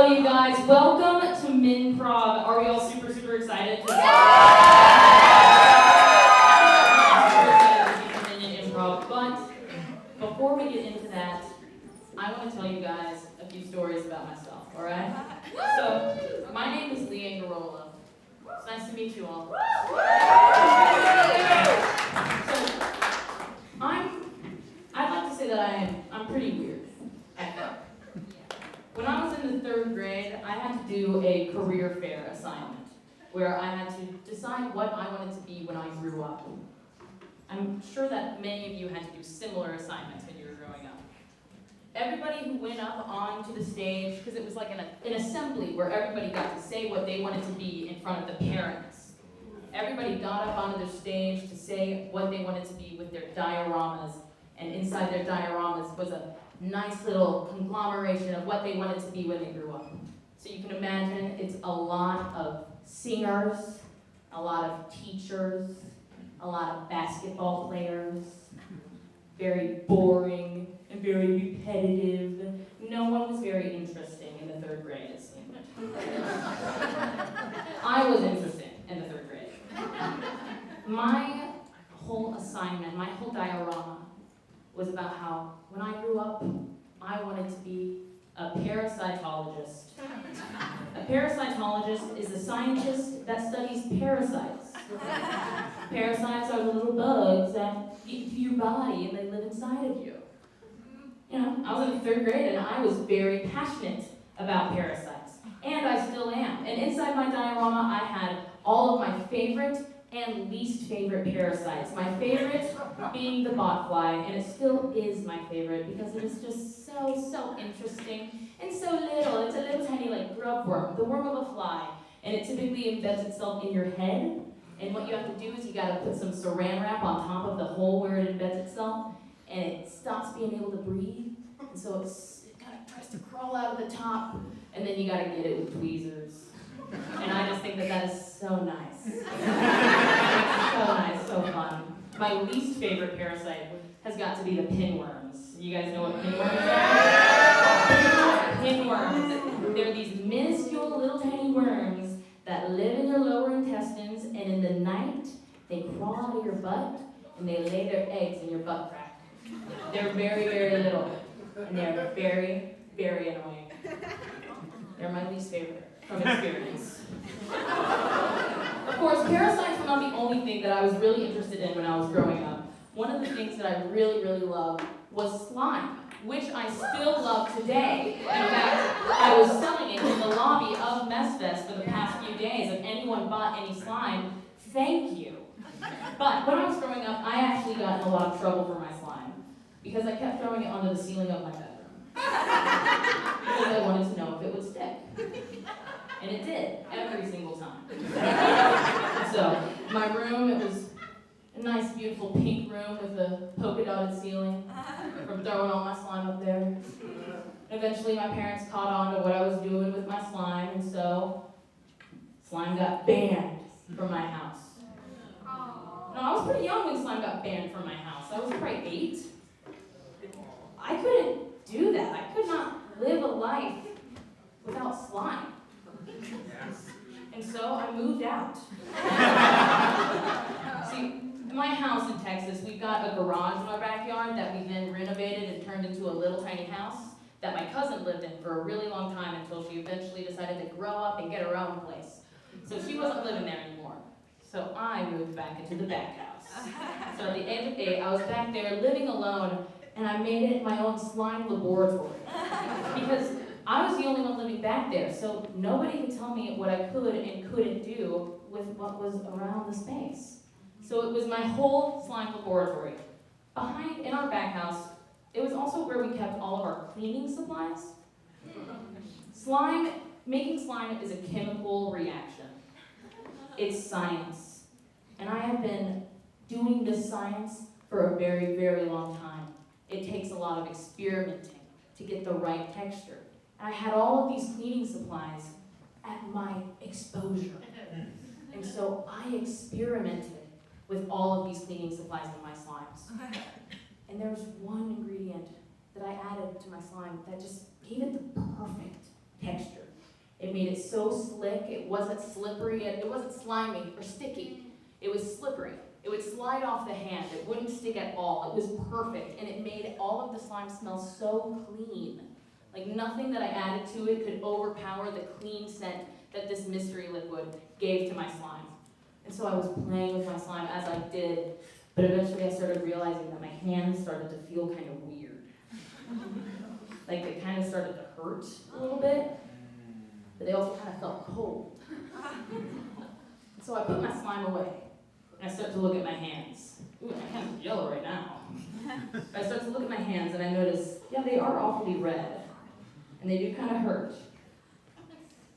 Hello, you guys. Welcome to Minprov. Are we all super excited? Improv. But before we get into that, I want to tell you guys a few stories about myself, all right? So, my name is Angarola. It's nice to meet you all. So, I'd like to say that I'm pretty weird. When I was in the 3rd grade, I had to do a career fair assignment where I had to decide what I wanted to be when I grew up. I'm sure that many of you had to do similar assignments when you were growing up. Everybody who went up onto the stage, because it was like an assembly where everybody got to say what they wanted to be in front of the parents. Everybody got up onto their stage to say what they wanted to be with their dioramas, and inside their dioramas was a nice little conglomeration of what they wanted to be when they grew up. So you can imagine it's a lot of singers, a lot of teachers, a lot of basketball players, very boring and very repetitive. No one was very interesting in the 3rd grade, it seemed. I was interesting in the 3rd grade. My whole assignment, my whole diorama was about how when I grew up, I wanted to be a parasitologist. A parasitologist is a scientist that studies parasites. Parasites are the little bugs that get into your body and they live inside of you. You know, I was in the 3rd grade and I was very passionate about parasites. And I still am. And inside my diorama, I had all of my favorite and least favorite parasites. My favorite being the botfly, and it still is my favorite because it is just so interesting and so little. It's a little tiny like grub worm, the worm of a fly, and it typically embeds itself in your head. And what you have to do is you got to put some saran wrap on top of the hole where it embeds itself, and it stops being able to breathe. And so it kind of tries to crawl out of the top, and then you got to get it with tweezers. And I just think that is so nice. So nice, so fun. My least favorite parasite has got to be the pinworms. You guys know what pinworms are? Pinworms. They're these minuscule little tiny worms that live in your lower intestines, and in the night, they crawl out of your butt, and they lay their eggs in your butt crack. They're very little, and they're very annoying. They're my least favorite. From experience. Of course, parasites were not the only thing that I was really interested in when I was growing up. One of the things that I really loved was slime, which I still love today. In fact, I was selling it in the lobby of Messfest for the past few days. If anyone bought any slime, thank you. But when I was growing up, I actually got in a lot of trouble for my slime because I kept throwing it onto the ceiling of my bedroom. Because I wanted to know if it would stick. And it did, every single time. So, my room, it was a nice, beautiful pink room with a polka-dotted ceiling from throwing all my slime up there. Eventually, my parents caught on to what I was doing with my slime, and so slime got banned from my house. No, I was pretty young when slime got banned from my house. I was probably 8. I couldn't do that. I could not live a life without slime. And so I moved out. See, in my house in Texas, we've got a garage in our backyard that we then renovated and turned into a little tiny house that my cousin lived in for a really long time until she eventually decided to grow up and get her own place. So she wasn't living there anymore. So I moved back into the back house. So at the age of 8, I was back there living alone, and I made it my own slime laboratory. Because I was the only one living back there, so nobody could tell me what I could and couldn't do with what was around the space. So it was my whole slime laboratory. Behind, in our back house, it was also where we kept all of our cleaning supplies. Making slime is a chemical reaction. It's science. And I have been doing this science for a very long time. It takes a lot of experimenting to get the right texture. I had all of these cleaning supplies at my exposure. And so I experimented with all of these cleaning supplies in my slimes. And there was one ingredient that I added to my slime that just gave it the perfect texture. It made it so slick. It wasn't slippery. It wasn't slimy or sticky. It was slippery. It would slide off the hand. It wouldn't stick at all. It was perfect. And it made all of the slime smell so clean. Like nothing that I added to it could overpower the clean scent that this mystery liquid gave to my slime. And so I was playing with my slime as I did, but eventually I started realizing that my hands started to feel kind of weird. Like they kind of started to hurt a little bit, but they also kind of felt cold. So I put my slime away, and I start to look at my hands. Ooh, my hands are yellow right now. I start to look at my hands, and I notice, yeah, they are awfully red, and they do kind of hurt.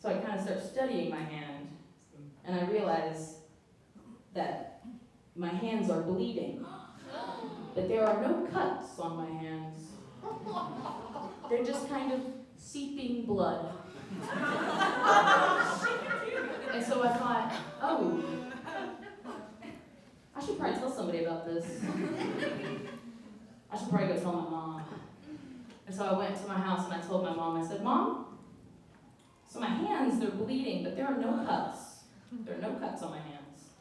So I kind of start studying my hand, and I realize that my hands are bleeding, but there are no cuts on my hands. They're just kind of seeping blood. And so I thought, oh, I should probably tell somebody about this. I should probably go tell my mom. And so I went to my house and I told my mom, I said, Mom, so my hands, they're bleeding, but there are no cuts. There are no cuts on my hands.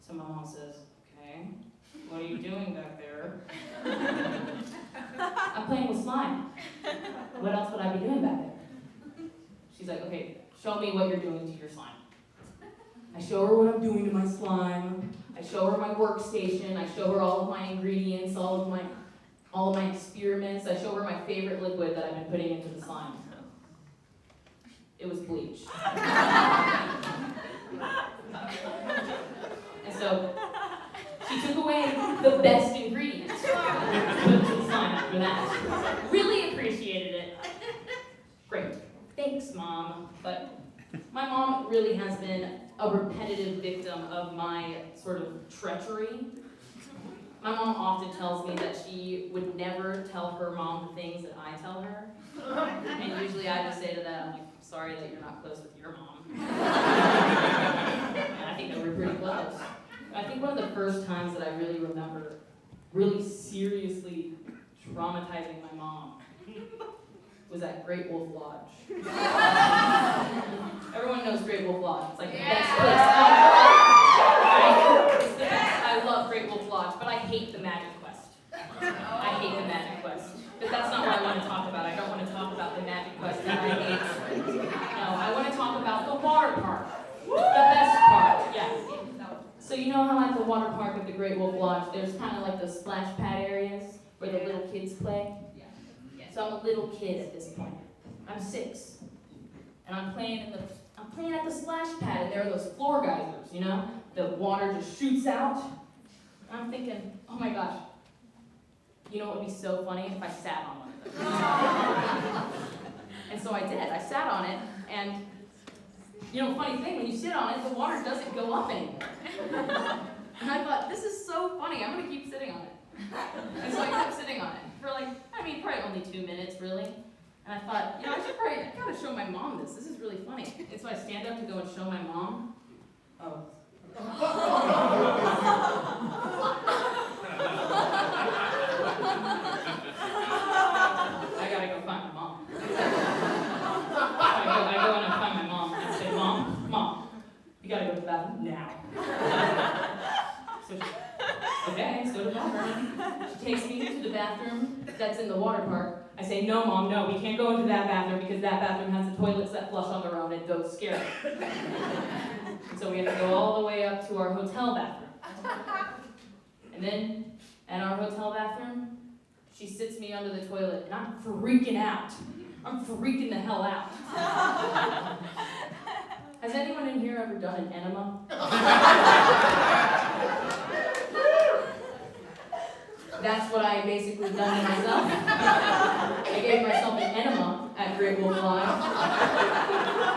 So my mom says, okay, what are you doing back there? I'm playing with slime. What else would I be doing back there? She's like, okay, show me what you're doing to your slime. I show her what I'm doing to my slime. I show her my workstation. I show her all of my ingredients, all of my experiments. I show her my favorite liquid that I've been putting into the slime. It was bleach. And so she took away the best ingredients to put into the slime after that. Really appreciated it. Great. Thanks, Mom. But my mom really has been a repetitive victim of my sort of treachery. My mom often tells me that she would never tell her mom the things that I tell her. And usually I just say to them, like, sorry that you're not close with your mom. And I think that we're pretty close. I think one of the first times that I really remember really seriously traumatizing my mom was at Great Wolf Lodge. Everyone knows Great Wolf Lodge. It's like the best place on earth. It's the best. I love Great Wolf Lodge, but I hate the Magic Quest. I hate the Magic Quest. But that's not what I want to talk about. I don't want to talk about the Magic Quest that I hate. No, I want to talk about the water park. The best part, yes. So you know how at the water park at the Great Wolf Lodge, there's kind of like those splash pad areas where the little kids play? So I'm a little kid at this point. I'm 6. And I'm playing at the splash pad, and there are those floor geysers, you know? The water just shoots out. And I'm thinking, oh my gosh, you know what would be so funny if I sat on one of them? And so I did. I sat on it, and you know, funny thing, when you sit on it, the water doesn't go up anymore. And I thought, this is so funny, I'm gonna keep sitting on it. And so I kept sitting on it for probably only 2 minutes, really. And I thought, you know, I gotta show my mom this. This is really funny. And so I stand up to go and show my mom. Oh. I gotta go find my mom. I go and I find my mom and I say, Mom, you gotta go to the bathroom now. So okay, so to the bathroom. She takes me to the bathroom that's in the water park. I say, no, Mom, no, we can't go into that bathroom because that bathroom has the toilets that flush on their own and those scare me. And so we have to go all the way up to our hotel bathroom. And then, at our hotel bathroom, she sits me under the toilet and I'm freaking out. I'm freaking the hell out. Has anyone in here ever done an enema? That's what I basically done to myself. I gave myself an enema at Great Wolf Lodge.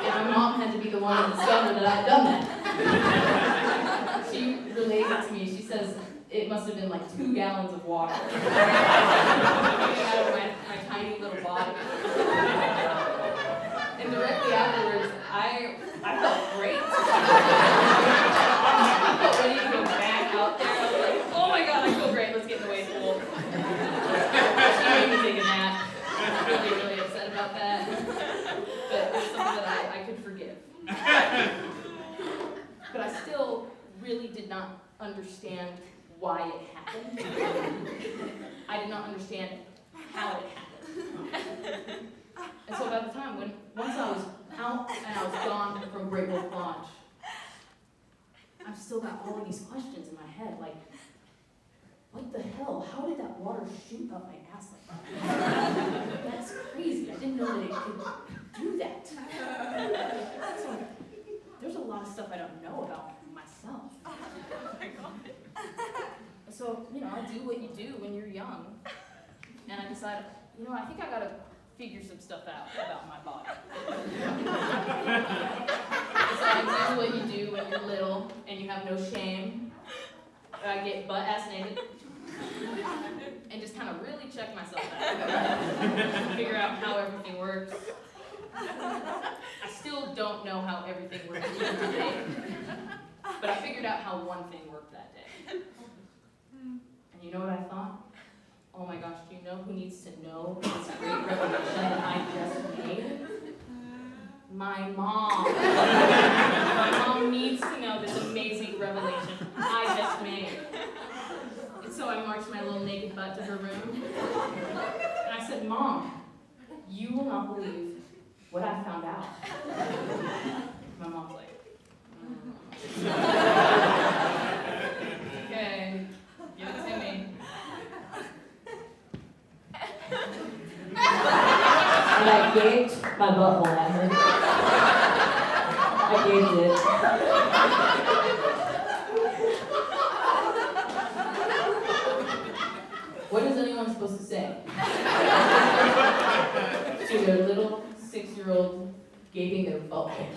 And my mom had to be the one to discover that I'd done that. She related to me. She says it must have been like 2 gallons of water coming out of my tiny little body. And directly afterwards, I felt great. I felt ready to go back out there. I was like, oh my god, I feel great. Let's get in the wave pool. She made me take a nap. I was really, really upset about that. But it was something that I could But I still really did not understand why it happened. I did not understand how it happened. And so by the time, once I was out and I was gone from Great Wolf Lodge, I've still got all of these questions in my head, like, what the hell? How did that water shoot up my ass like that? That's crazy. I didn't know that it could do that. So, there's a lot of stuff I don't know about myself. Oh my God. So, I do what you do when you're young. And I decided, I think I gotta figure some stuff out about my body. So I do what you do when you're little and you have no shame. I get butt-ass naked and just kind of really check myself out. Figure out how everything works. I still don't know how everything works today, but I figured out how one thing worked that day. And you know what I thought? Oh my gosh, do you know who needs to know this great revelation that I just made? My mom. My mom needs to know this amazing revelation I just made. And so I marched my little naked butt to her room. And I said, Mom, you will not believe what I found out. My mom's like, okay, give it to me. And I gaped my butthole at her. I gaped it. What is anyone supposed to say to their little 6-year-old gaping their butthole?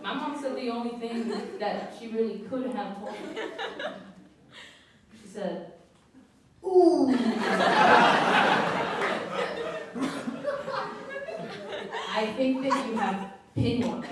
My mom said the only thing that she really could have told me. She said, ooh. I think that you have pinworms.